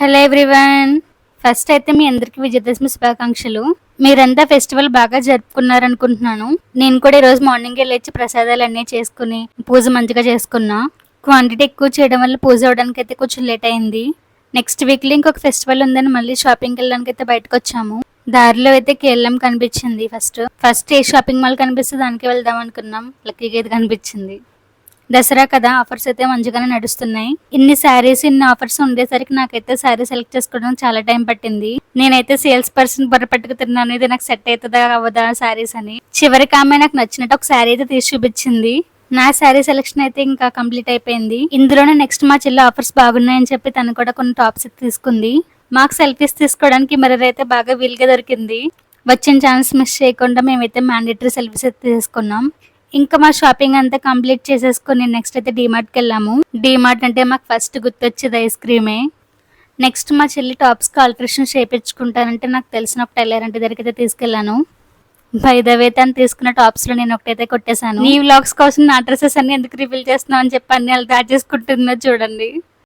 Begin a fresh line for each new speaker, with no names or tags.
Hello everyone. First అయితే మీ అందరికి విజయదశమి శుభాకాంక్షలు. మీరంతా ఫెస్టివల్ బాగా జరుపుకున్నారనుకుంటున్నాను. నేను కూడా ఈరోజు మార్నింగే లేచి ప్రసాదాలు అన్నీ చేసుకుని పూజ మంచిగా చేసుకున్నా. క్వాంటిటీ ఎక్కువ చేయడం వల్ల పూజ అవడానికి అయితే కొంచెం లేట్ అయింది. నెక్స్ట్ వీక్లో ఇంకొక ఫెస్టివల్ ఉందని మళ్ళీ షాపింగ్కి వెళ్ళడానికి అయితే బయటకు వచ్చాము. దారిలో అయితే కేఎల్ఎం కనిపించింది. ఫస్ట్ ఏ షాపింగ్ మాల్ కనిపిస్తే దానికి వెళ్దాం అనుకున్నాం. లక్కీగా ఇది కనిపించింది. దసరా కదా, ఆఫర్స్ అయితే మంచిగానే నడుస్తున్నాయి. ఇన్ని ఆఫర్స్ ఉండేసరికి నాకైతే శారీ సెలెక్ట్ చేసుకోవడం చాలా టైం పట్టింది. నేనైతే సేల్స్ పర్సన్ బొరపట్టుకు తిన్నాను, ఇది నాకు సెట్ అవుతుందా అవ్వదా శారీస్ అని. చివరికి ఆమె నాకు నచ్చినట్టు ఒక శారీ అయితే తీసి చూపించింది. నా శారీ సెలెక్షన్ అయితే ఇంకా కంప్లీట్ అయిపోయింది. ఇందులోనే నెక్స్ట్ మా చెల్లి ఆఫర్స్ బాగున్నాయని చెప్పి తను కూడా కొన్ని టాప్స్ తీసుకుంది. మాకు సెల్ఫీస్ తీసుకోవడానికి మిర్రర్ అయితే బాగా వీలుగా దొరికింది. వచ్చిన ఛాన్స్ మిస్ చేయకుండా మేమైతే మ్యాండేటరీ సెల్ఫీస్ అయితే తీసుకున్నాం. ఇంకా మా షాపింగ్ అంతా కంప్లీట్ చేసేసుకుని నెక్స్ట్ అయితే డీమార్ట్కి వెళ్ళాము. డీమార్ట్ అంటే మాకు ఫస్ట్ గుర్తొచ్చేది ఐస్ క్రీమే. నెక్స్ట్ మా చెల్లి టాప్స్కి ఆల్టరేషన్ చేయించుకుంటానంటే నాకు తెలిసిన ఒక టైలర్ అంటే దగ్గరికి అయితే తీసుకెళ్ళాను. బై ద వే తను తీసుకున్న టాప్స్లో నేను ఒకటైతే కొట్టేశాను. నీ వ్లాగ్స్ కోసం నా డ్రెస్సెస్ అన్ని ఎందుకు రివీల్ చేస్తున్నావు అని చెప్పి అన్ని వాళ్ళు దాచేసుకుంటున్నా చూడండి.